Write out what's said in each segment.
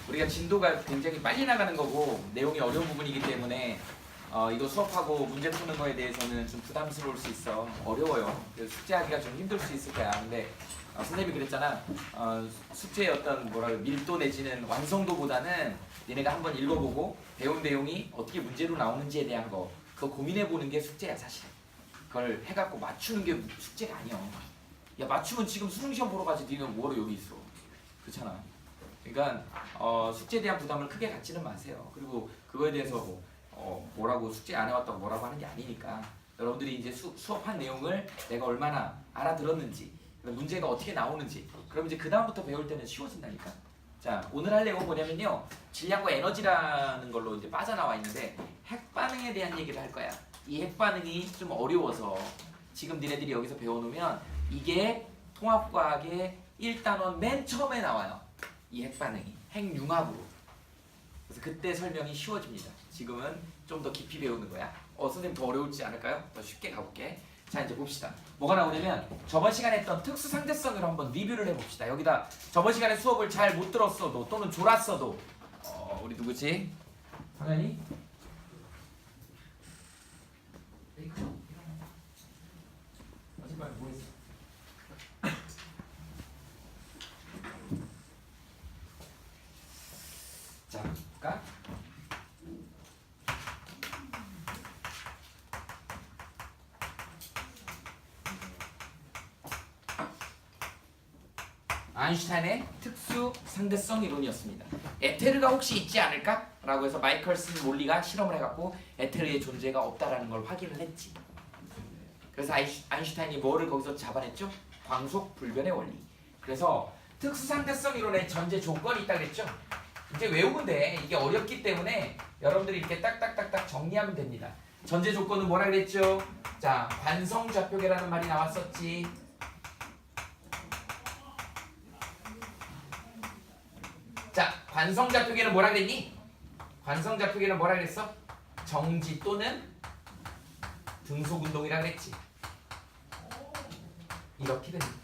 우리가 진도가 굉장히 빨리 나가는 거고 내용이 어려운 부분이기 때문에 이거 수업하고 문제 푸는 거에 대해서는 좀 부담스러울 수 있어. 어려워요. 그래서 숙제하기가 좀 힘들 수 있을 거야. 근데 선생님이 그랬잖아. 숙제의 어떤 밀도 내지는 완성도보다는 니네가 한번 읽어보고 배운 내용이 어떻게 문제로 나오는지에 대한 거 그거 고민해보는 게 숙제야 사실. 그걸 해갖고 맞추는 게 숙제가 아니야. 야 맞추면 지금 수능시험 보러 가지 니는 뭐하러 여기 있어. 그렇잖아. 그러니까 숙제에 대한 부담을 크게 갖지는 마세요. 그리고 그거에 대해서 뭐라고 숙제 안 해왔다고 뭐라고 하는 게 아니니까 여러분들이 이제 수업한 내용을 내가 얼마나 알아들었는지 문제가 어떻게 나오는지 그럼 이제 그 다음부터 배울 때는 쉬워진다니까. 자 오늘 할 내용은 뭐냐면요, 질량과 에너지라는 걸로 이제 빠져나와 있는데 핵반응에 대한 얘기를 할 거야. 이 핵반응이 좀 어려워서 지금 니네들이 여기서 배워놓으면 이게 통합과학의 1단원 맨 처음에 나와요. 이 핵반응이 핵융합으로. 그래서 그때 설명이 쉬워집니다. 지금은 좀 더 깊이 배우는 거야. 선생님 더 어려울지 않을까요? 더 쉽게 가볼게. 자 이제 봅시다. 뭐가 나오냐면 저번 시간에 했던 특수 상대성으로 한번 리뷰를 해봅시다. 여기다 저번 시간에 수업을 잘 못 들었어도 또는 졸았어도 우리 누구지? 당연히 마지막에 뭐 했어? 자 볼까? 아인슈타인의 특수 상대성 이론이었습니다. 에테르가 혹시 있지 않을까? 라고 해서 마이클슨 몰리가 실험을 해갖고 에테르의 존재가 없다라는 걸 확인을 했지. 그래서 아인슈타인이 뭐를 거기서 잡아냈죠? 광속 불변의 원리. 그래서 특수 상대성 이론의 전제 조건이 있다 그랬죠? 이제 외우면 돼. 이게 어렵기 때문에 여러분들이 이렇게 딱딱딱딱 정리하면 됩니다. 전제 조건은 뭐라 그랬죠? 자, 관성좌표계라는 말이 나왔었지. 자, 관성좌표계는 뭐라 그랬니? 관성좌표계는 뭐라 그랬어? 정지 또는 등속운동이라 그랬지. 이렇게 됩니다.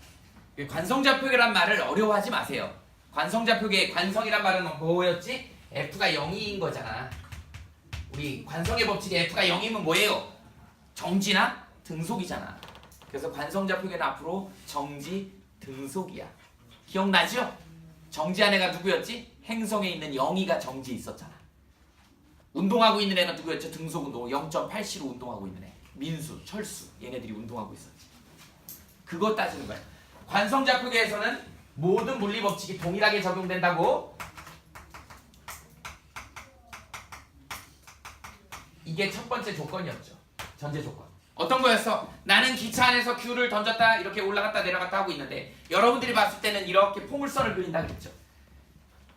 관성좌표계란 말을 어려워하지 마세요. 관성좌표계의 관성이란 말은 뭐였지? F가 0인 거잖아. 우리 관성의 법칙에 F가 0이면 뭐예요? 정지나 등속이잖아. 그래서 관성좌표계는 앞으로 정지, 등속이야. 기억나죠? 정지한 애가 누구였지? 행성에 있는 영희가 정지에 있었잖아. 운동하고 있는 애가 누구였죠? 등속운동 0.8C로 운동하고 있는 애. 민수, 철수 얘네들이 운동하고 있었지. 그거 따지는 거야. 관성좌표계에서는 모든 물리법칙이 동일하게 적용된다고. 이게 첫 번째 조건이었죠. 전제 조건. 어떤 거였어? 나는 기차 안에서 큐를 던졌다 이렇게 올라갔다 내려갔다 하고 있는데 여러분들이 봤을 때는 이렇게 포물선을 그린다 그랬죠.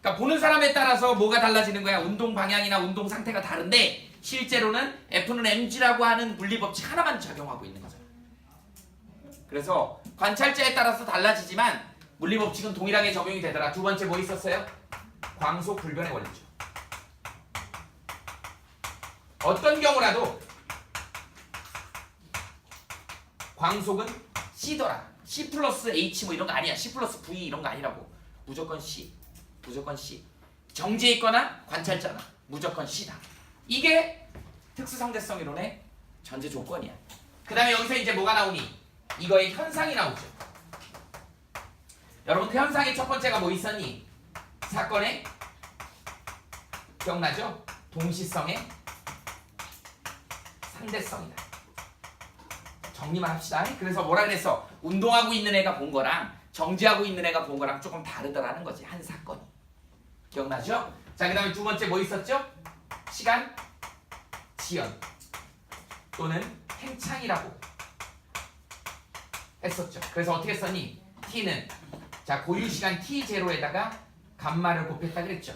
그러니까 보는 사람에 따라서 뭐가 달라지는 거야? 운동 방향이나 운동 상태가 다른데 실제로는 F는 mg라고 하는 물리법칙 하나만 적용하고 있는 거잖아. 그래서 관찰자에 따라서 달라지지만 물리법칙은 동일하게 적용이 되더라. 두 번째 뭐 있었어요? 광속 불변의 원리죠. 어떤 경우라도 광속은 C더라. C 플러스 H 뭐 이런 거 아니야. C 플러스 V 이런 거 아니라고. 무조건 C. 무조건 C. 정지에 있거나 관찰자나 무조건 C다. 이게 특수상대성 이론의 전제 조건이야. 그 다음에 여기서 이제 뭐가 나오니? 이거의 현상이 나오죠. 여러분 그 현상의 첫 번째가 뭐 있었니? 사건의 기억나죠? 동시성의 상대성이다. 정리만 합시다. 그래서 뭐라 그랬어? 운동하고 있는 애가 본 거랑 정지하고 있는 애가 본 거랑 조금 다르더라는 거지. 한 사건이. 기억나죠? 자, 그 다음에 두 번째 뭐 있었죠? 시간 지연 또는 팽창이라고 했었죠. 그래서 어떻게 썼니? t는 자 고유시간 t0에다가 감마를 곱했다 그랬죠.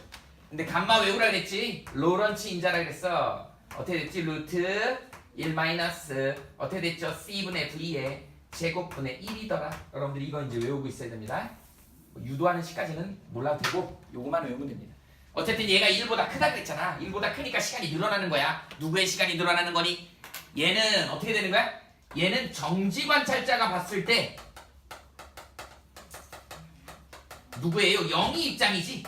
근데 감마 외우라 그랬지? 로런츠 인자라 그랬어. 어떻게 됐지? 루트 1 마이너스 어떻게 됐죠? C분의 V의 제곱분의 1이더라. 여러분들 이거 이제 외우고 있어야 됩니다. 유도하는 시까지는 몰라도 되고 요거만 외우면 됩니다. 어쨌든 얘가 1보다 크다 그랬잖아. 1보다 크니까 시간이 늘어나는 거야. 누구의 시간이 늘어나는 거니? 얘는 어떻게 되는 거야? 얘는 정지 관찰자가 봤을 때 누구예요? 0이 입장이지.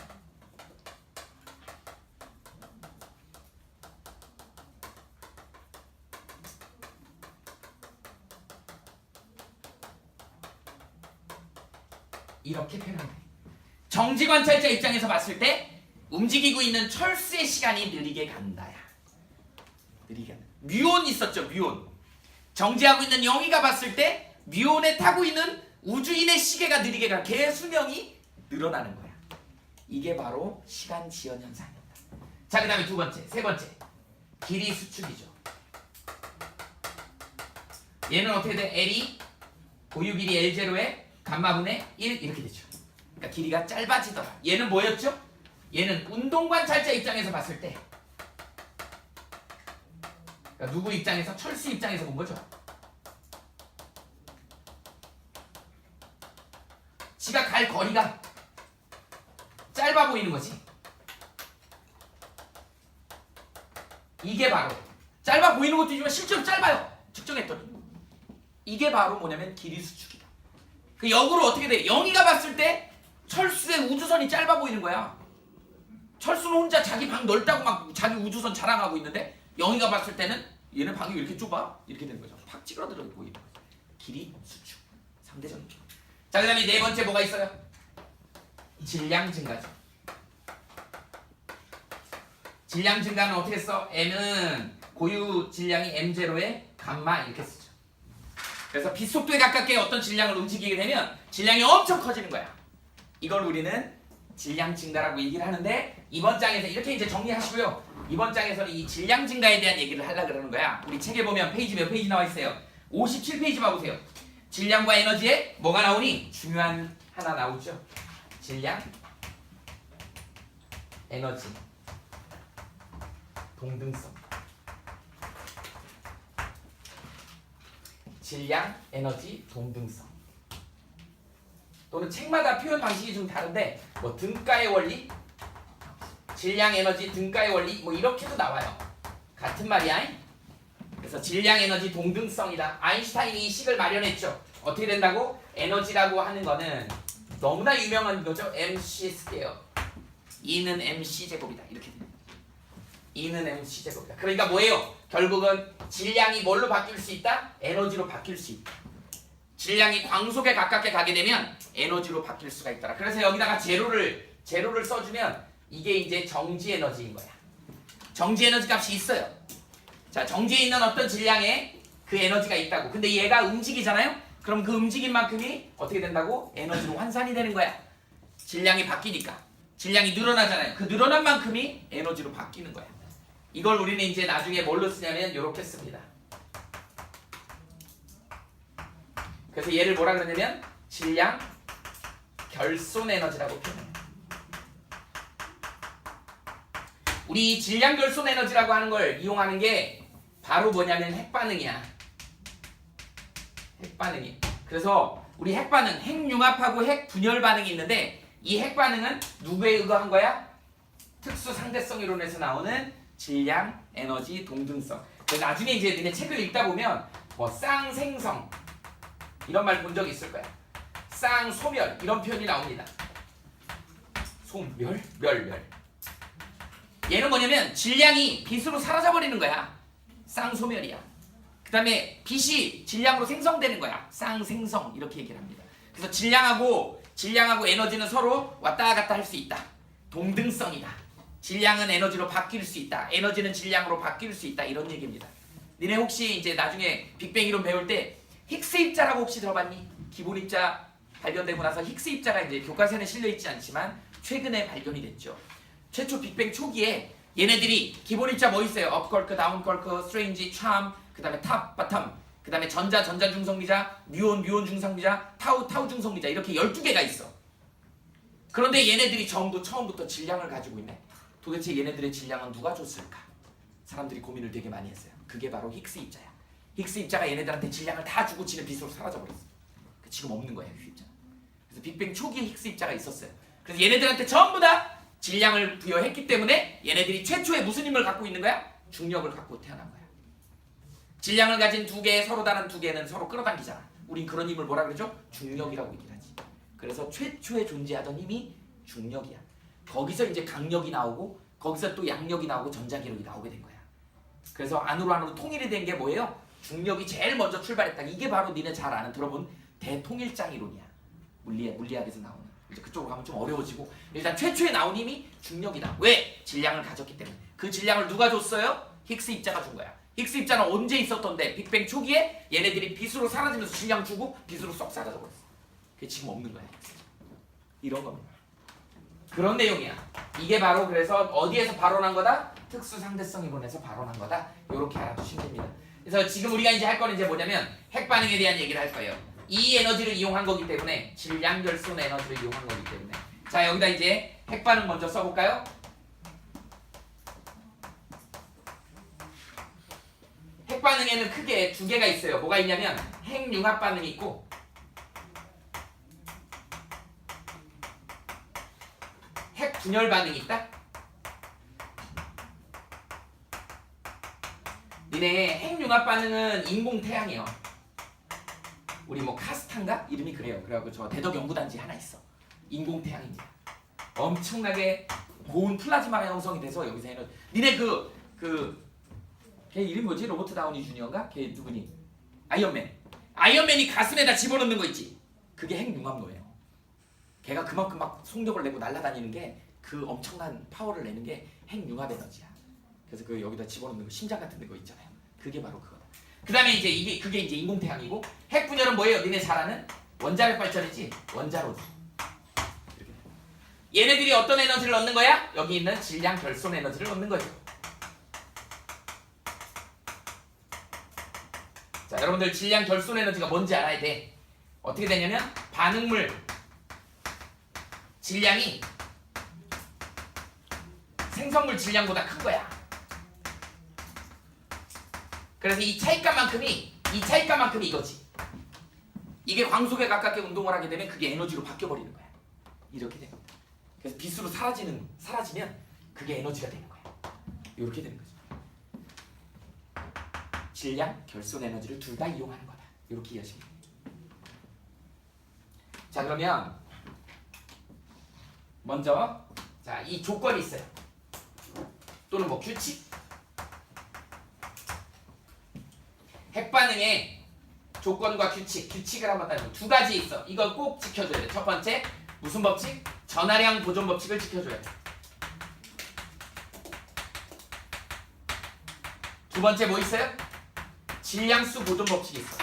이렇게 표현해. 정지 관찰자 입장에서 봤을 때 움직이고 있는 철수의 시간이 느리게 간다야. 느리게 간다. 뮤온 있었죠, 뮤온. 정지하고 있는 영희가 봤을 때 뮤온에 타고 있는 우주인의 시계가 느리게 가. 걔의 수명이 늘어나는 거야. 이게 바로 시간 지연 현상입니다. 자, 그 다음에 두 번째, 세 번째. 길이 수축이죠. 얘는 어떻게 돼? L이 고유 길이 L0에 감마분의 1 이렇게 되죠. 그러니까 길이가 짧아지더라. 얘는 뭐였죠? 얘는 운동관찰자 입장에서 봤을 때, 그러니까 누구 입장에서? 철수 입장에서 본 거죠. 지가 갈 거리가 짧아 보이는 거지. 이게 바로 짧아 보이는 것도 있지만 실제로 짧아요. 측정했더니 이게 바로 뭐냐면 길이 수축이다. 그 역으로 어떻게 돼? 영희가 봤을 때 철수의 우주선이 짧아 보이는 거야. 철수는 혼자 자기 방 넓다고 막 자기 우주선 자랑하고 있는데 영희가 봤을 때는 얘는 방이 왜 이렇게 좁아? 이렇게 되는 거죠. 팍 찌그러들어 보이는 거죠. 길이 수축. 상대적인 길. 자, 그 다음에 네 번째 뭐가 있어요? 질량 증가죠. 질량 증가는 어떻게 써? M은 고유 질량이 M0에 감마 이렇게 쓰죠. 그래서 빛속도에 가깝게 어떤 질량을 움직이게 되면 질량이 엄청 커지는 거야. 이걸 우리는 질량 증가라고 얘기를 하는데 이번 장에서 이렇게 이제 정리하시고요. 이번 장에서는 이 질량 증가에 대한 얘기를 하려고 그러는 거야. 우리 책에 보면 페이지 몇 페이지 나와 있어요? 57페이지 봐보세요. 질량과 에너지에 뭐가 나오니? 중요한 하나 나오죠. 질량, 에너지, 동등성. 질량, 에너지, 동등성. 또는 책마다 표현 방식이 좀 다른데 뭐 등가의 원리, 질량, 에너지, 등가의 원리 뭐 이렇게도 나와요. 같은 말이야. 그래서 질량, 에너지, 동등성이다. 아인슈타인이 이 식을 마련했죠. 어떻게 된다고? 에너지라고 하는 거는 너무나 유명한 거죠. MC 스퀘어. E는 MC 제곱이다. 이렇게 됩니다. E는 MC 제곱이다. 그러니까 뭐예요? 결국은 질량이 뭘로 바뀔 수 있다? 에너지로 바뀔 수 있다. 질량이 광속에 가깝게 가게 되면 에너지로 바뀔 수가 있더라. 그래서 여기다가 제로를 써주면 이게 이제 정지 에너지인 거야. 정지 에너지 값이 있어요. 자, 정지에 있는 어떤 질량에 그 에너지가 있다고. 근데 얘가 움직이잖아요? 그럼 그 움직임만큼이 어떻게 된다고? 에너지로 환산이 되는 거야. 질량이 바뀌니까. 질량이 늘어나잖아요. 그 늘어난 만큼이 에너지로 바뀌는 거야. 이걸 우리는 이제 나중에 뭘로 쓰냐면 이렇게 씁니다. 그래서 얘를 뭐라 그러냐면 질량 결손 에너지라고 표현해요. 우리 질량 결손 에너지라고 하는 걸 이용하는 게 바로 뭐냐면 핵반응이야. 핵반응이. 그래서 우리 핵반응, 핵융합하고 핵분열 반응이 있는데 이 핵반응은 누구에 의거한 거야? 특수 상대성 이론에서 나오는 질량, 에너지, 동등성. 그래서 나중에 이제 너네 책을 읽다 보면 뭐 쌍생성 이런 말 본 적 있을 거야. 쌍소멸 이런 표현이 나옵니다. 소멸? 멸. 얘는 뭐냐면 질량이 빛으로 사라져버리는 거야. 쌍소멸이야. 그 다음에 빛이 질량으로 생성되는 거야. 쌍생성 이렇게 얘기를 합니다. 그래서 질량하고 에너지는 서로 왔다 갔다 할 수 있다. 동등성이다. 질량은 에너지로 바뀔 수 있다. 에너지는 질량으로 바뀔 수 있다. 이런 얘기입니다. 니네 혹시 이제 나중에 빅뱅 이론 배울 때 힉스 입자라고 혹시 들어봤니? 기본 입자 발견되고 나서 힉스 입자가 이제 교과서에는 실려있지 않지만 최근에 발견이 됐죠. 최초 빅뱅 초기에 얘네들이 기본 입자 뭐 있어요? 업컬크, 다운컬크, 스트레인지, 참, 그 다음에 탑, 바텀, 그 다음에 전자 중성미자, 뮤온 중성미자, 타우 중성미자 이렇게 12개가 있어. 그런데 얘네들이 전부 처음부터 질량을 가지고 있네. 도대체 얘네들의 질량은 누가 줬을까? 사람들이 고민을 되게 많이 했어요. 그게 바로 힉스 입자야. 힉스 입자가 얘네들한테 질량을 다 주고 지는 빛으로 사라져버렸어. 지금 없는 거야, 힉스 입자. 그래서 빅뱅 초기에 힉스 입자가 있었어요. 그래서 얘네들한테 전부 다 질량을 부여했기 때문에 얘네들이 최초에 무슨 힘을 갖고 있는 거야? 중력을 갖고 태어난 거야. 질량을 가진 두 개, 서로 다른 두 개는 서로 끌어당기잖아. 우린 그런 힘을 뭐라 그러죠? 중력이라고 얘기를 하지. 그래서 최초에 존재하던 힘이 중력이야. 거기서 이제 강력이 나오고 거기서 또 양력이 나오고 전자기력이 나오게 된 거야. 그래서 안으로 통일이 된 게 뭐예요? 중력이 제일 먼저 출발했다. 이게 바로 니네 잘 아는 들어본 대통일장 이론이야. 물리학에서 나오는. 이제 그쪽으로 가면 좀 어려워지고 일단 최초에 나온 힘이 중력이다. 왜? 질량을 가졌기 때문에. 그 질량을 누가 줬어요? 힉스 입자가 준 거야. 힉스 입자는 언제 있었던데? 빅뱅 초기에 얘네들이 빛으로 사라지면서 질량 주고 빛으로 쏙 사라져버렸어. 그게 지금 없는 거야. 이런 겁니다. 그런 내용이야. 이게 바로 그래서 어디에서 발원한 거다? 특수상대성 이론에서 발원한 거다. 이렇게 알아두시면 됩니다. 그래서 지금 우리가 이제 할 거는 이제 뭐냐면 핵반응에 대한 얘기를 할 거예요. 이 에너지를 이용한 거기 때문에 질량 결손 에너지를 이용한 거기 때문에 자 여기다 이제 핵반응 먼저 써볼까요? 핵반응에는 크게 두 개가 있어요. 뭐가 있냐면 핵융합 반응이 있고 핵분열 반응이 있다. 니네 핵융합 반응은 인공태양이에요. 우리 뭐 카스탄가? 이름이 그래요. 그래갖고 저 대덕 연구단지 하나 있어. 인공태양입니다. 엄청나게 고운 플라즈마가 형성이 돼서 여기서 에너지. 니네 걔 이름 뭐지? 로버트 다우니 주니어인가? 걔 누구니? 아이언맨. 아이언맨이 가슴에다 집어넣는 거 있지? 그게 핵융합로예요. 걔가 그만큼 막 속력을 내고 날아다니는 게 그 엄청난 파워를 내는 게 핵융합 에너지야. 그래서 그 여기다 집어넣는 거 심장 같은 거 있잖아요. 그게 바로 그거다. 그 다음에 이제 그게 이제 인공태양이고 핵분열은 뭐예요? 니네 잘 아는 원자력 발전이지? 원자로지. 얘네들이 어떤 에너지를 넣는 거야? 여기 있는 질량 결손 에너지를 넣는 거죠. 자, 여러분들 질량 결손 에너지가 뭔지 알아야 돼. 어떻게 되냐면 반응물 질량이 생성물 질량보다 큰 거야. 그래서 이 차이값만큼이 이거지. 이게 광속에 가깝게 운동을 하게 되면 그게 에너지로 바뀌어버리는 거야. 이렇게 됩니다. 그래서 빛으로 사라지면 그게 에너지가 되는 거야. 이렇게 되는 거죠. 질량, 결손 에너지를 둘 다 이용하는 거다. 이렇게 이해하시면 됩니다. 자 그러면 먼저 자 이 조건이 있어요. 또는 뭐 규칙. 핵반응의 조건과 규칙을 한번 따지면 두 가지 있어. 이거 꼭 지켜줘야 돼. 첫 번째 무슨 법칙? 전하량 보존 법칙을 지켜줘야 돼. 두 번째 뭐 있어요? 질량수 보존 법칙이 있어.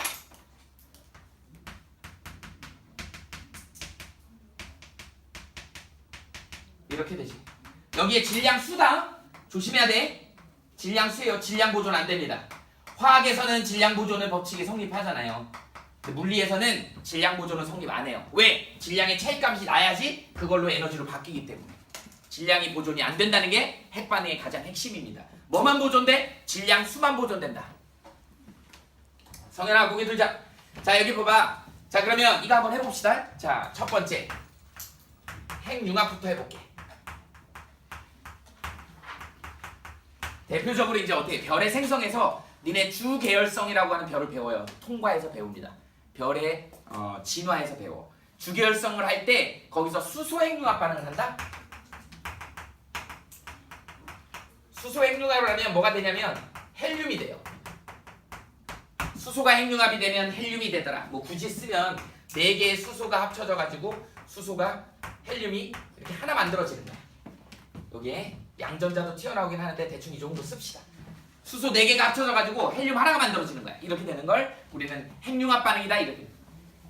이렇게 되지. 여기에 질량수다. 조심해야 돼. 질량수예요. 질량 보존 안 됩니다. 화학에서는 질량 보존의 법칙이 성립하잖아요. 물리에서는 질량 보존은 성립 안 해요. 왜? 질량의 차이값이 나야지 그걸로 에너지로 바뀌기 때문에. 질량이 보존이 안 된다는 게 핵반응의 가장 핵심입니다. 뭐만 보존돼? 질량 수만 보존된다. 성현아 고개 들자. 자 여기 봐봐. 자 그러면 이거 한번 해봅시다. 자 첫 번째 핵융합부터 해볼게. 대표적으로 이제 어떻게 별의 생성에서 니네 주계열성이라고 하는 별을 배워요. 통과해서 배웁니다. 별의 진화해서 배워. 주계열성을 할 때 거기서 수소 핵융합 반응을 한다. 수소 핵융합을 하면 뭐가 되냐면 헬륨이 돼요. 수소가 핵융합이 되면 헬륨이 되더라. 뭐 굳이 쓰면 4개의 수소가 합쳐져 가지고 수소가 헬륨이 이렇게 하나 만들어지는 거야. 여기에 양전자도 튀어나오긴 하는데 대충 이 정도 씁시다. 수소 4개가 합쳐져 가지고 헬륨 하나가 만들어지는 거야. 이렇게 되는 걸 우리는 핵융합 반응이다 이렇게.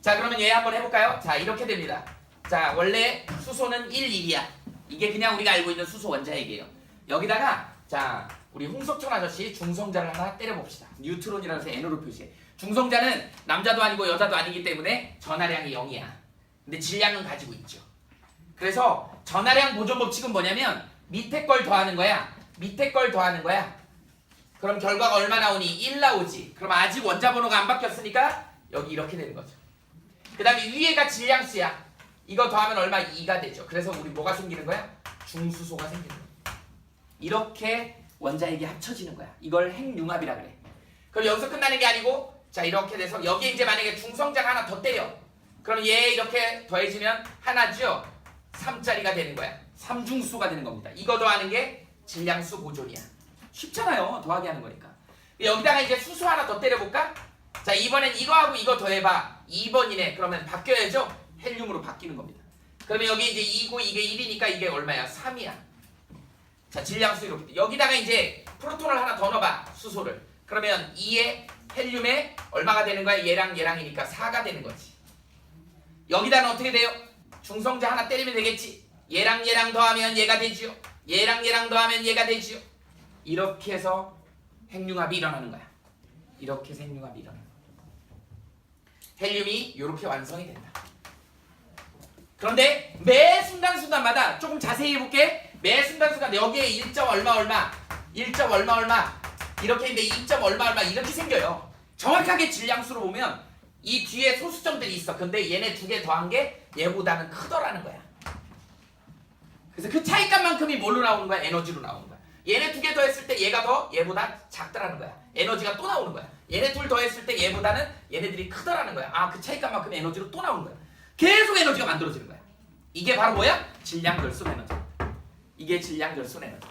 자 그러면 얘 한번 해볼까요? 자 이렇게 됩니다. 자 원래 수소는 1,1이야. 이게 그냥 우리가 알고 있는 수소 원자핵이에요. 여기다가 자 우리 홍석천 아저씨 중성자를 하나 때려봅시다. 뉴트론이라고 해서 N으로 표시해. 중성자는 남자도 아니고 여자도 아니기 때문에 전하량이 0이야. 근데 질량은 가지고 있죠. 그래서 전하량 보존 법칙은 뭐냐면 밑에 걸 더하는 거야. 밑에 걸 더하는 거야. 그럼 결과가 얼마 나오니? 1 나오지. 그럼 아직 원자 번호가 안 바뀌었으니까 여기 이렇게 되는 거죠. 그 다음에 위에가 질량수야. 이거 더하면 얼마? 2가 되죠. 그래서 우리 뭐가 생기는 거야? 중수소가 생기는 거야. 이렇게 원자핵이 합쳐지는 거야. 이걸 핵융합이라 그래. 그럼 여기서 끝나는 게 아니고 자 이렇게 돼서 여기에 이제 만약에 중성자가 하나 더 때려. 그럼 얘 이렇게 더해지면 하나죠. 3짜리가 되는 거야. 3중수소가 되는 겁니다. 이거 더하는 게 질량수 보존이야. 쉽잖아요. 더하기 하는 거니까. 여기다가 이제 수소 하나 더 때려볼까? 자 이번엔 이거하고 이거 더해봐. 2번이네. 그러면 바뀌어야죠. 헬륨으로 바뀌는 겁니다. 그러면 여기 이제 2고 이게 1이니까 이게 얼마야? 3이야. 자, 질량수 이렇게. 여기다가 이제 프로톤을 하나 더 넣어봐. 수소를. 그러면 2에 헬륨에 얼마가 되는 거야? 얘랑 얘랑이니까 4가 되는 거지. 여기다는 어떻게 돼요? 중성자 하나 때리면 되겠지. 얘랑 얘랑 더하면 얘가 되지요. 얘랑 얘랑 더하면 얘가 되지요. 이렇게 해서 핵융합이 일어나는 거야. 이렇게 해서 핵융합이 일어나는 거야. 헬륨이 이렇게 완성이 된다. 그런데 매 순간순간마다 조금 자세히 해볼게. 매 순간순간 여기에 1점 얼마 얼마 1점 얼마 얼마 이렇게 있는데 2점 얼마 얼마 이렇게 생겨요. 정확하게 질량수로 보면 이 뒤에 소수점들이 있어. 근데 얘네 두 개 더한 게 얘보다는 크더라는 거야. 그래서 그 차이값만큼이 뭘로 나오는 거야? 에너지로 나오는 거야. 얘네 두 개 더했을 때 얘가 더 얘보다 작더라는 거야. 에너지가 또 나오는 거야. 얘네 둘 더했을 때 얘보다는 얘네들이 크더라는 거야. 아, 그 차이값만큼 에너지로 또 나오는 거야. 계속 에너지가 만들어지는 거야. 이게 바로 뭐야? 질량 결손 에너지. 이게 질량 결손 에너지.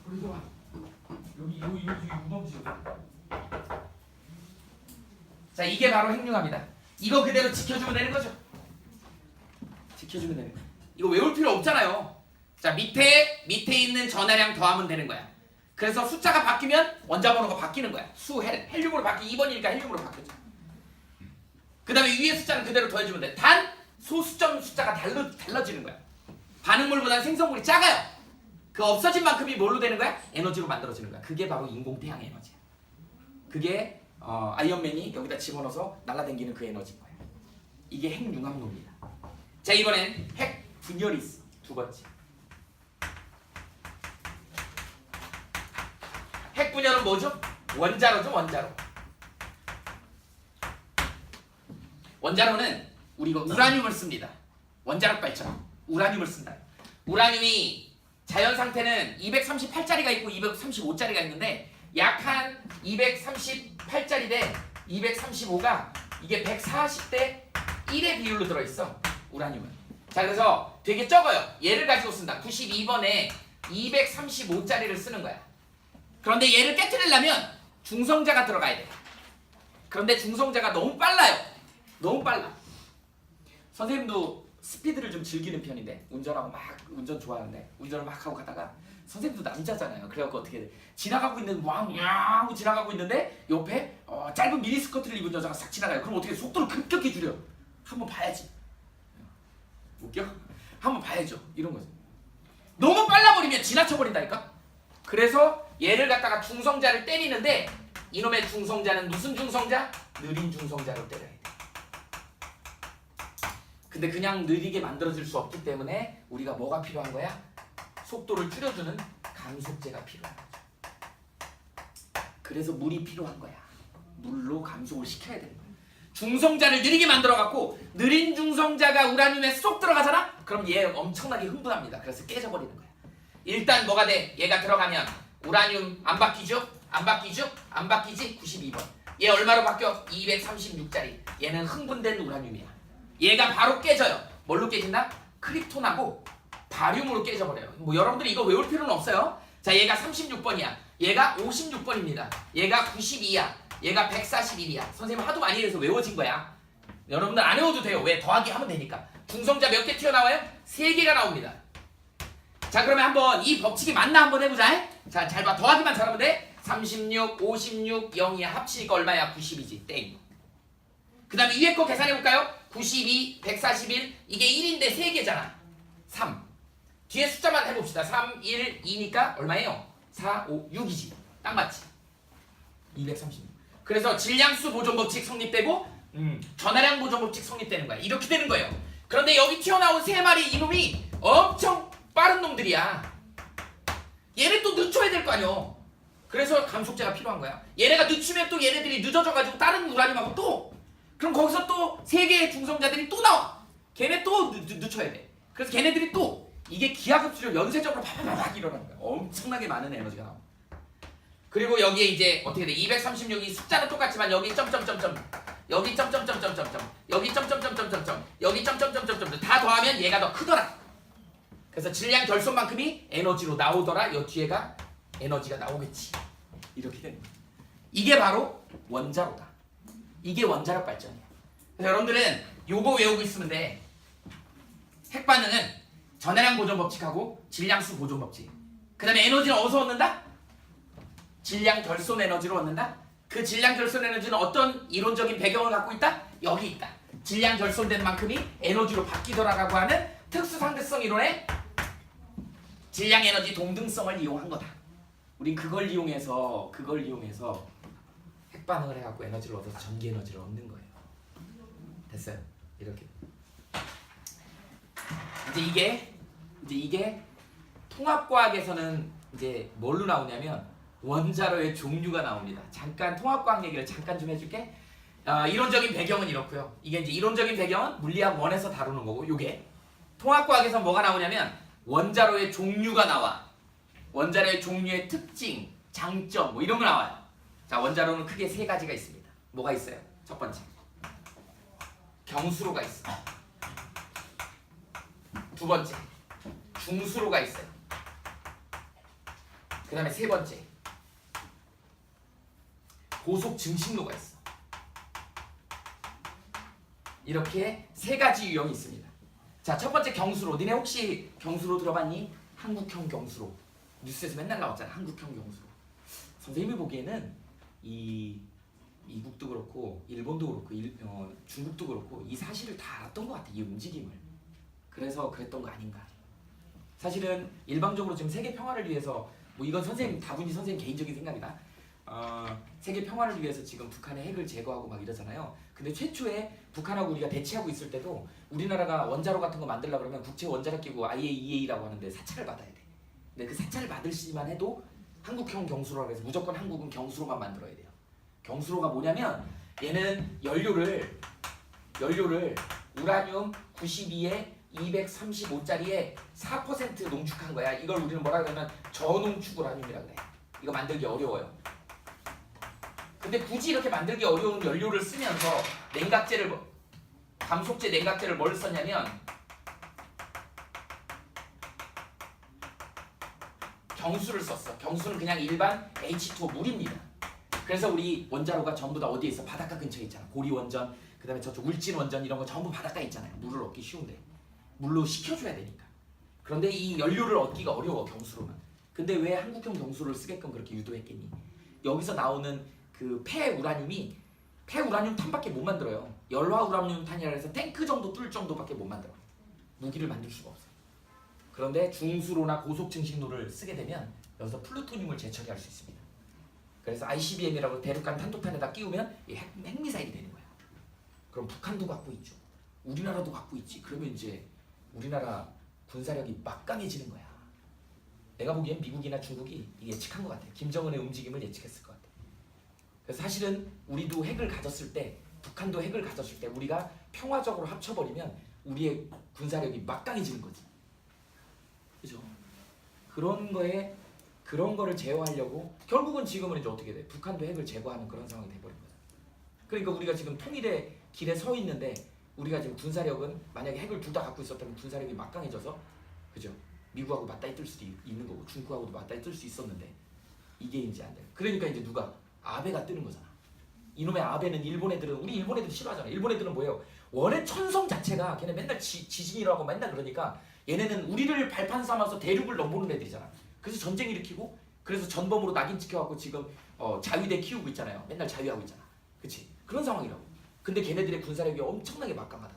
그래서 여기 우범지요. 자, 이게 바로 핵융합이다. 이거 그대로 지켜주면 되는 거죠. 지켜주면 되는 거야. 이거 외울 필요 없잖아요. 자, 밑에 있는 전하량 더하면 되는 거야. 그래서 숫자가 바뀌면 원자번호가 바뀌는 거야. 헬륨으로 바뀌 2번이니까 헬륨으로 바뀌었죠. 그 다음에 위에 숫자는 그대로 더해주면 돼. 단 소수점 숫자가 달라지는 거야. 반응물보다는 생성물이 작아요. 그 없어진 만큼이 뭘로 되는 거야? 에너지로 만들어지는 거야. 그게 바로 인공태양 에너지야. 그게 아이언맨이 여기다 집어넣어서 날아다니는 그 에너지인 거야. 이게 핵융합론이다. 자, 이번엔 핵분열이 있어. 두 번째. 핵분열은 뭐죠? 원자로죠, 원자로. 원자로는 우리가 우라늄을 씁니다. 원자력 발전. 우라늄을 쓴다. 우라늄이 자연 상태는 238짜리가 있고 235짜리가 있는데 약한 238짜리 대 235가 이게 140대 1의 비율로 들어있어. 우라늄은. 자, 그래서 되게 적어요. 얘를 가지고 쓴다. 92번에 235짜리를 쓰는 거야. 그런데 얘를 깨트리려면 중성자가 들어가야 돼. 그런데 중성자가 너무 빨라요. 너무 빨라. 선생님도 스피드를 좀 즐기는 편인데 운전하고 막 운전 좋아하는데 운전을 막 하고 가다가 선생님도 남자잖아요. 그래갖고 어떻게 돼? 지나가고 있는 왕 지나가고 있는데 옆에 짧은 미니스커트를 입은 여자가 싹 지나가요. 그럼 어떻게 속도를 급격히 줄여? 한번 봐야지. 웃겨? 한번 봐야죠. 이런 거죠. 너무 빨라버리면 지나쳐버린다니까? 그래서 얘를 갖다가 중성자를 때리는데 이놈의 중성자는 무슨 중성자? 느린 중성자로 때려야 돼. 근데 그냥 느리게 만들어질 수 없기 때문에 우리가 뭐가 필요한 거야? 속도를 줄여주는 감속제가 필요한 거죠. 그래서 물이 필요한 거야. 물로 감속을 시켜야 되는 거야. 중성자를 느리게 만들어갖고 느린 중성자가 우라늄에 쏙 들어가잖아? 그럼 얘 엄청나게 흥분합니다. 그래서 깨져버리는 거야. 일단 뭐가 돼? 얘가 들어가면 우라늄 안 바뀌죠? 안 바뀌죠? 안 바뀌지? 92번. 얘 얼마로 바뀌어? 236짜리. 얘는 흥분된 우라늄이야. 얘가 바로 깨져요. 뭘로 깨진다? 크립톤하고 바륨으로 깨져버려요. 뭐 여러분들이 이거 외울 필요는 없어요. 자, 얘가 36번이야. 얘가 56번입니다. 얘가 92야. 얘가 141이야. 선생님 하도 많이 해서 외워진 거야. 여러분들 안 외워도 돼요. 왜? 더하기 하면 되니까. 중성자 몇 개 튀어나와요? 3개가 나옵니다. 자, 그러면 한번 이 법칙이 맞나 한번 해보자. 자, 잘 봐. 더하기만 잘하면 돼. 36, 56, 0이야. 합치니까 얼마야? 90이지. 땡. 그 다음에 위에 거 계산해볼까요? 92, 141, 이게 1인데 3개잖아. 3. 뒤에 숫자만 해봅시다. 3, 1, 2니까 얼마예요? 4, 5, 6이지. 딱 맞지? 236. 그래서 질량수 보존 법칙 성립되고 전하량 보존 법칙 성립되는 거야. 이렇게 되는 거예요. 그런데 여기 튀어나온 3마리 이놈이 엄청 빠른 놈들이야. 얘네 또 늦춰야 될 거 아니야. 그래서 감속제가 필요한 거야. 얘네가 늦추면 또 얘네들이 늦어져가지고 다른 우라늄하고 또 그럼 거기서 또 3개의 중성자들이 또 나와. 걔네 또 늦춰야 돼. 그래서 걔네들이 또 이게 기하급수로 연쇄적으로 팍팍팍 일어나는 거야. 엄청나게 많은 에너지가 나와. 그리고 여기에 이제 어떻게 돼? 236이 숫자는 똑같지만 여기 점점점점 여기 점점점점점점 여기 점점점점점점 여기 점점점점점 다 더하면 얘가 더 크더라. 그래서 질량 결손만큼이 에너지로 나오더라. 여 뒤에가 에너지가 나오겠지. 이렇게 되는 거야. 이게 바로 원자로다. 이게 원자력 발전이에요. 그래서 여러분들은 요거 외우고 있으면 돼. 핵 반응은 전해량 보존 법칙하고 질량수 보존 법칙. 그 다음에 에너지는 어디서 얻는다? 질량 결손 에너지로 얻는다. 그 질량 결손 에너지는 어떤 이론적인 배경을 갖고 있다? 여기 있다. 질량 결손된 만큼이 에너지로 바뀌더라라고 하는 특수상대성 이론의 질량 에너지 동등성을 이용한 거다. 우린 그걸 이용해서 핵 반응을 해갖고 에너지를 얻어서 전기 에너지를 얻는 거예요. 됐어요. 이렇게. 이제 이게 통합과학에서는 이제 뭘로 나오냐면 원자로의 종류가 나옵니다. 잠깐 통합과학 얘기를 잠깐 좀 해줄게. 이론적인 배경은 이렇고요. 이게 이제 이론적인 배경은 물리학 1에서 다루는 거고, 요게 통합과학에서 뭐가 나오냐면 원자로의 종류가 나와. 원자로의 종류의 특징, 장점 뭐 이런 거 나와요. 자, 원자로는 크게 세 가지가 있습니다. 뭐가 있어요? 첫 번째, 경수로가 있어. 두 번째, 중수로가 있어요. 그 다음에 세 번째, 고속 증식로가 있어. 이렇게 세 가지 유형이 있습니다. 자, 첫 번째 경수로. 니네 혹시 경수로 들어봤니? 한국형 경수로. 뉴스에서 맨날 나왔잖아. 한국형 경수로. 선생님이 보기에는 이국도 그렇고 일본도 그렇고 중국도 그렇고 이 사실을 다 알았던 것 같아. 이 움직임을. 그래서 그랬던 거 아닌가. 사실은 일방적으로 지금 세계 평화를 위해서 뭐 이건 다분히 선생님 개인적인 생각이다. 세계 평화를 위해서 지금 북한의 핵을 제거하고 막 이러잖아요. 근데 최초에 북한하고 우리가 대치하고 있을 때도 우리나라가 원자로 같은 거 만들려고 그러면 국제 원자력 기구 IAEA라고 하는데 사찰을 받아야 돼. 근데 그 사찰을 받을 시만 해도 한국형 경수로라고 해서 무조건 한국은 경수로만 만들어야 돼요. 경수로가 뭐냐면 얘는 연료를 우라늄 92에 235짜리에 4% 농축한 거야. 이걸 우리는 뭐라 그러면 저농축 우라늄이라고 해. 이거 만들기 어려워요. 근데 굳이 이렇게 만들기 어려운 연료를 쓰면서 감속제 냉각제를 뭘 썼냐면 경수를 썼어. 경수는 그냥 일반 H2O 물입니다. 그래서 우리 원자로가 전부 다 어디에 있어? 바닷가 근처에 있잖아. 고리 원전, 그 다음에 저쪽 울진 원전 이런 거 전부 바닷가에 있잖아요. 물을 얻기 쉬운데 물로 식혀줘야 되니까. 그런데 이 연료를 얻기가 어려워, 경수로는. 근데 왜 한국형 경수를 쓰게끔 그렇게 유도했겠니? 여기서 나오는 그 폐우라늄이 폐우라늄 탄밖에 못 만들어요. 열화우라늄 탄이라 해서 탱크 정도 뚫을 정도밖에 못 만들어. 무기를 만들 수가 없어. 그런데 중수로나 고속증식로를 쓰게 되면 여기서 플루토늄을 재처리할 수 있습니다. 그래서 ICBM이라고 대륙간 탄도탄에다 끼우면 핵미사일이 되는 거야. 그럼 북한도 갖고 있죠. 우리나라도 갖고 있지. 그러면 이제 우리나라 군사력이 막강해지는 거야. 내가 보기엔 미국이나 중국이 예측한 것 같아. 김정은의 움직임을 예측했을 것 같아. 그래서 사실은 우리도 핵을 가졌을 때, 북한도 핵을 가졌을 때 우리가 평화적으로 합쳐버리면 우리의 군사력이 막강해지는 거지. 그죠? 그런 거를 제어하려고 결국은 지금은 이제 어떻게 돼? 북한도 핵을 제거하는 그런 상황이 돼버린 거야. 그러니까 우리가 지금 통일의 길에 서 있는데 우리가 지금 군사력은 만약에 핵을 둘 다 갖고 있었다면 군사력이 막강해져서, 그죠? 미국하고 맞다이 뜰 수도 있는 거고 중국하고도 맞다이 뜰 수 있었는데 이게 이제 안 돼. 그러니까 이제 누가? 아베가 뜨는 거잖아. 이놈의 아베는 일본 애들 싫어하잖아. 일본 애들은 뭐예요? 원래 천성 자체가 걔네 맨날 지진이라고 맨날 그러니까 얘네는 우리를 발판 삼아서 대륙을 넘보는 애들이잖아. 그래서 전쟁 일으키고 그래서 전범으로 낙인 찍혀갖고 지금 자위대 키우고 있잖아요. 맨날 자위하고 있잖아. 그치? 그런 상황이라고. 근데 걔네들의 군사력이 엄청나게 막강하다.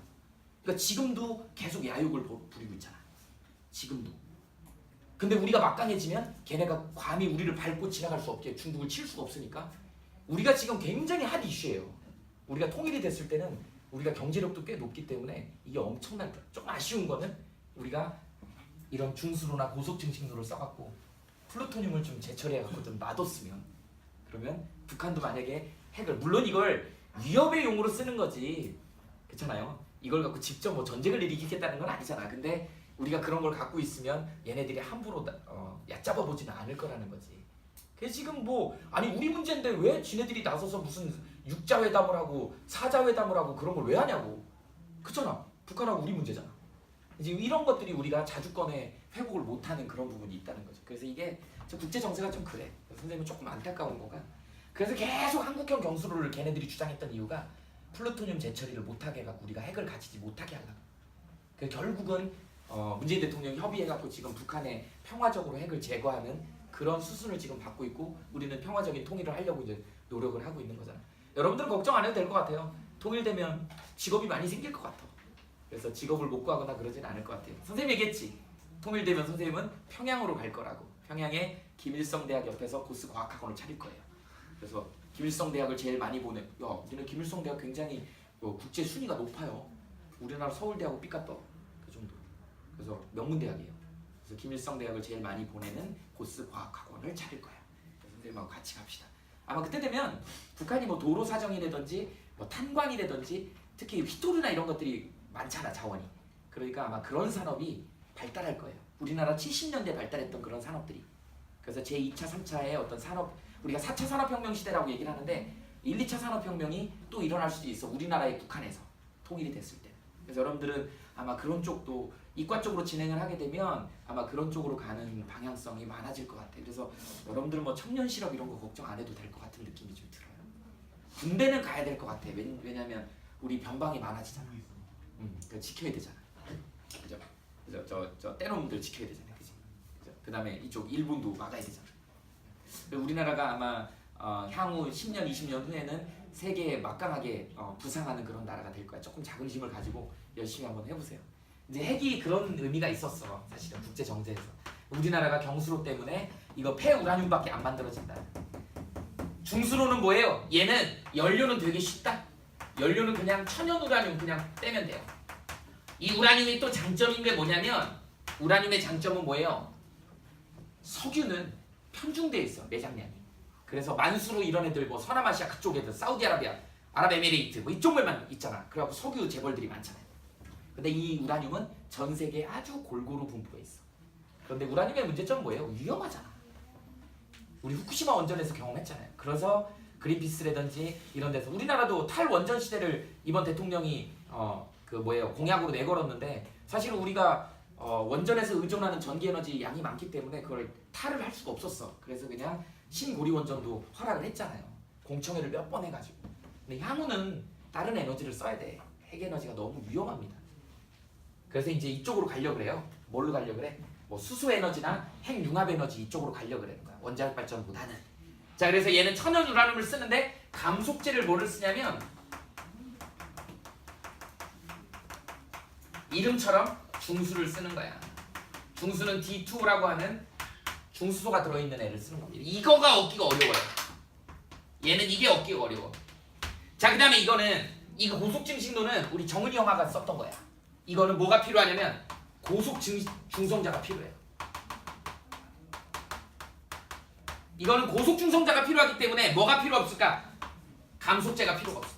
그러니까 지금도 계속 야욕을 부리고 있잖아. 지금도. 근데 우리가 막강해지면 걔네가 감히 우리를 밟고 지나갈 수 없게 중국을 칠 수가 없으니까 우리가 지금 굉장히 핫 이슈예요. 우리가 통일이 됐을 때는 우리가 경제력도 꽤 높기 때문에 이게 엄청난, 좀 아쉬운 거는 우리가 이런 중수로나 고속증식로를 써갖고 플루토늄을 좀 재처리해갖고 좀 놔뒀으면, 그러면 북한도 만약에 핵을, 물론 이걸 위협의 용으로 쓰는 거지, 그렇잖아요. 이걸 갖고 직접 뭐 전쟁을 일으키겠다는 건 아니잖아. 근데 우리가 그런 걸 갖고 있으면 얘네들이 함부로 얕잡아 보지는 않을 거라는 거지. 그래서 지금 우리 문제인데 왜 지네들이 나서서 무슨 6자회담을 하고 4자회담을 하고 그런 걸 왜 하냐고. 그렇잖아. 북한하고 우리 문제잖아. 이제 이런 것들이 우리가 자주권에 회복을 못하는 그런 부분이 있다는 거죠. 그래서 이게 국제 정세가 좀 그래. 선생님은 조금 안타까운 거가 그래서 계속 한국형 경수로를 걔네들이 주장했던 이유가 플루토늄 재처리를 못하게 해갖고 우리가 핵을 가지지 못하게 하려고. 그 결국은 문재인 대통령이 협의해갖고 지금 북한에 평화적으로 핵을 제거하는 그런 수순을 지금 받고 있고 우리는 평화적인 통일을 하려고 이제 노력을 하고 있는 거잖아. 여러분들은 걱정 안 해도 될 것 같아요. 통일되면 직업이 많이 생길 것 같아. 그래서 직업을 못 구하거나 그러진 않을 것 같아요. 선생님이 얘기했지. 통일되면 선생님은 평양으로 갈 거라고. 평양에 김일성 대학 옆에서 고스 과학학원을 차릴 거예요. 그래서 김일성 대학을 제일 많이 보내. 야, 우리는 김일성 대학 굉장히 국제 순위가 높아요. 우리나라 서울대하고 삐까떠 그 정도. 그래서 명문대학이에요. 그래서 김일성 대학을 제일 많이 보내는 고스 과학학원을 차릴 거야. 그래서 선생님하고 같이 갑시다. 아마 그때 되면 북한이 뭐 도로 사정이라든지 뭐 탄광이라든지 특히 휘토르나 이런 것들이 많잖아, 자원이. 그러니까 아마 그런 산업이 발달할 거예요. 우리나라 70년대 발달했던 그런 산업들이. 그래서 제2차, 3차의 어떤 산업, 우리가 4차 산업혁명 시대라고 얘기를 하는데 1, 2차 산업혁명이 또 일어날 수도 있어. 우리나라의 북한에서 통일이 됐을 때. 그래서 여러분들은 아마 그런 쪽도 이과 쪽으로 진행을 하게 되면 아마 그런 쪽으로 가는 방향성이 많아질 것 같아요. 그래서 여러분들은 뭐 청년 실업 이런 거 걱정 안 해도 될 것 같은 느낌이 좀 들어요. 군대는 가야 될 것 같아. 왜냐면 우리 변방이 많아지잖아. 그 지켜야 되잖아. 그죠? 그죠? 저 떼놈들 지켜야 되잖아. 그죠? 그다음에 이쪽 일본도 막아야 되잖아. 우리나라가 아마 향후 10년, 20년 후에는 세계에 막강하게 부상하는 그런 나라가 될 거야. 조금 자긍심을 가지고 열심히 한번 해보세요. 이제 핵이 그런 의미가 있었어. 사실은 국제 정세에서 우리나라가 경수로 때문에 이거 폐우라늄밖에 안 만들어진다. 중수로는 뭐예요? 얘는 연료는 되게 쉽다. 연료는 그냥 천연 우라늄 그냥 떼면 돼요. 이 우라늄이 또 장점인 게 뭐냐면 우라늄의 장점은 뭐예요? 석유는 편중돼 있어, 매장량이. 그래서 만수로 이런 애들 뭐 서남아시아 그쪽 애들 사우디아라비아, 아랍에미레이트 뭐 이쪽만 있잖아. 그래갖고 석유 재벌들이 많잖아요. 근데 이 우라늄은 전 세계에 아주 골고루 분포해 있어. 그런데 우라늄의 문제점은 뭐예요? 위험하잖아. 우리 후쿠시마 원전에서 경험했잖아요. 그래서 그린피스라든지 이런 데서 우리나라도 탈원전 시대를 이번 대통령이 공약으로 내걸었는데 사실은 우리가 원전에서 의존하는 전기에너지 양이 많기 때문에 그걸 탈을 할 수가 없었어. 그래서 그냥 신고리 원전도 허락을 했잖아요. 공청회를 몇 번 해가지고. 근데 향후는 다른 에너지를 써야 돼. 핵에너지가 너무 위험합니다. 그래서 이제 이쪽으로 가려고 그래요. 뭘로 가려고 그래? 뭐 수소에너지나 핵융합에너지 이쪽으로 가려고 그러는 거야. 원자력 발전보다는. 자, 그래서 얘는 천연 우라늄을 쓰는데 감속제를 뭐를 쓰냐면 이름처럼 중수를 쓰는 거야. 중수는 D2라고 하는 중수소가 들어있는 애를 쓰는 겁니다. 이거가 얻기가 어려워요. 얘는 이게 얻기가 어려워. 자, 그 다음에 이거 고속증식로는 우리 정은이 형아가 썼던 거야. 이거는 뭐가 필요하냐면 고속중성자가 필요해요. 이거는 고속중성자가 필요하기 때문에 뭐가 필요 없을까? 감속제가 필요가 없어.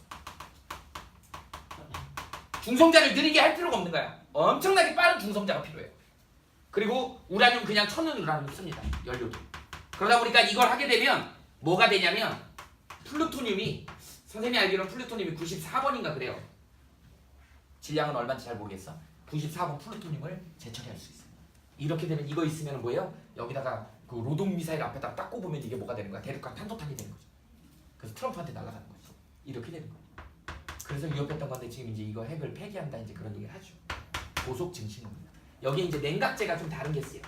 중성자를 느리게 할 필요가 없는 거야. 엄청나게 빠른 중성자가 필요해요. 그리고 우라늄 그냥 천연 우라늄 씁니다. 연료도. 그러다 보니까 이걸 하게 되면 뭐가 되냐면 플루토늄이 선생님이 알기로는 플루토늄이 94번인가 그래요. 질량은 얼마인지 잘 모르겠어. 94번 플루토늄을 재처리할 수 있어요. 이렇게 되면 이거 있으면 뭐예요? 여기다가 그 로동 미사일 앞에다 딱 꼽으면 이게 뭐가 되는 거야? 대륙간 탄도탄이 되는 거죠. 그래서 트럼프한테 날아가는 거죠. 이렇게 되는 거예요. 그래서 위협했던 건데 지금 이제 이거 핵을 폐기한다 이제 그런 얘기를 하죠. 고속 증식로입니다. 여기에 이제 냉각제가 좀 다른 게 쓰여요.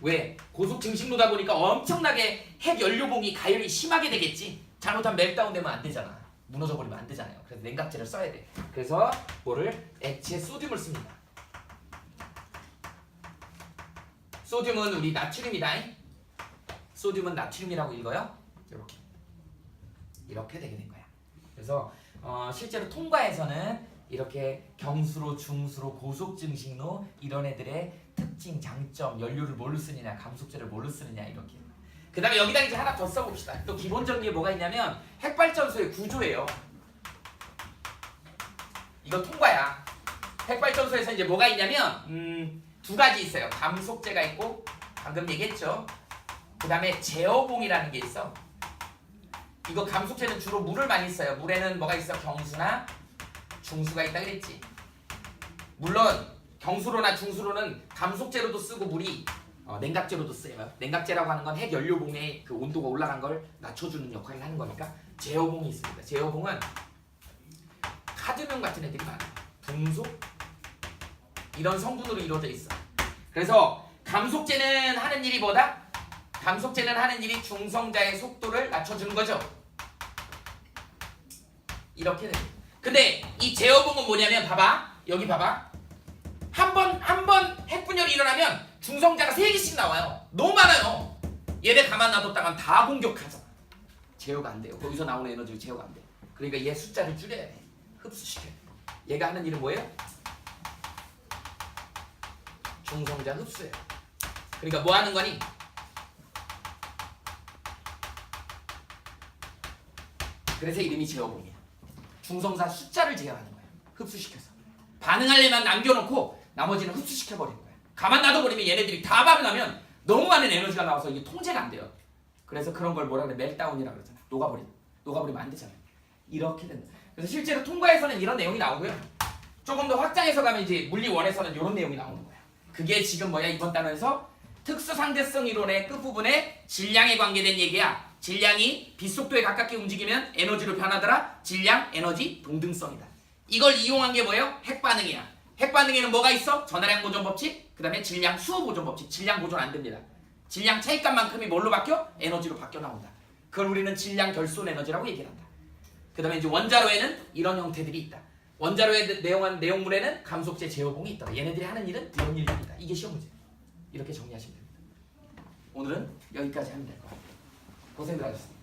왜? 고속 증식로다 보니까 엄청나게 핵 연료봉이 가열이 심하게 되겠지. 잘못하면 멜다운 되면 안 되잖아. 무너져 버리면 안 되잖아요. 그래서 냉각제를 써야 돼. 그래서 뭐를 액체 소듐을 씁니다. 소듐은 우리 나트륨이다. 소듐은 나트륨이라고 읽어요. 이렇게 되게 된 거야. 그래서 실제로 통과에서는 이렇게 경수로, 중수로, 고속증식로 이런 애들의 특징, 장점, 연료를 뭘로 쓰느냐, 감속제를 뭘로 쓰느냐 이렇게. 그 다음에 여기다 이제 하나 더 써봅시다. 또 기본적인 게 뭐가 있냐면 핵발전소의 구조예요. 이거 통과야. 핵발전소에서 이제 뭐가 있냐면 두 가지 있어요. 감속제가 있고 방금 얘기했죠. 그 다음에 제어봉이라는 게 있어. 이거 감속제는 주로 물을 많이 써요. 물에는 뭐가 있어? 경수나 중수가 있다 그랬지. 물론 경수로나 중수로는 감속제로도 쓰고 물이 냉각제로도 쓰여요. 냉각제라고 하는 건 핵 연료봉의 그 온도가 올라간 걸 낮춰주는 역할을 하는 거니까 제어봉이 있습니다. 제어봉은 카드뮴 같은 애들이 많아요. 붕소 이런 성분으로 이루어져 있어. 그래서 감속제는 하는 일이 뭐다? 감속제는 하는 일이 중성자의 속도를 낮춰주는 거죠. 이렇게 돼. 근데 이 제어봉은 뭐냐면 봐봐. 여기 봐봐. 한 번 핵분열이 일어나면 중성자가 3개씩 나와요. 너무 많아요. 얘네 가만 놔뒀다간 다 공격하잖아. 제어가 안 돼요. 거기서 나오는 에너지를 제어가 안 돼. 그러니까 얘 숫자를 줄여야 돼. 흡수시켜야 돼. 얘가 하는 일은 뭐예요? 중성자 흡수예요. 그러니까 뭐 하는 거니? 그래서 이름이 제어봉이야. 중성자 숫자를 제어하는 거야. 흡수시켜서. 반응할 애만 남겨놓고 나머지는 흡수시켜버리는 거야. 가만 놔둬버리면 얘네들이 다 반응하면 너무 많은 에너지가 나와서 이게 통제가 안 돼요. 그래서 그런 걸 뭐라 그래? 멜다운이라 그러잖아. 녹아버리면 안 되잖아요. 이렇게 된다. 그래서 실제로 통과에서는 이런 내용이 나오고요. 조금 더 확장해서 가면 이제 물리원에서는 이런 내용이 나오는 거야. 그게 지금 뭐야? 이번 단원에서 특수상대성 이론의 끝부분에 질량에 관계된 얘기야. 질량이 빛속도에 가깝게 움직이면 에너지로 변하더라. 질량, 에너지, 동등성이다. 이걸 이용한 게 뭐예요? 핵반응이야. 핵반응에는 뭐가 있어? 전하량 보존 법칙, 그 다음에 질량 수호 보존 법칙. 질량 보존 안 됩니다. 질량 차이값만큼이 뭘로 바뀌어? 에너지로 바뀌어 나온다. 그걸 우리는 질량 결손 에너지라고 얘기한다. 그 다음에 이제 원자로에는 이런 형태들이 있다. 원자로에 내용물에는 감속제 제어봉이 있다. 얘네들이 하는 일은 이런 일들이다. 이게 시험 문제. 이렇게 정리하시면 됩니다. 오늘은 여기까지 하면 될 것 같아요. 고생들 하셨습니다.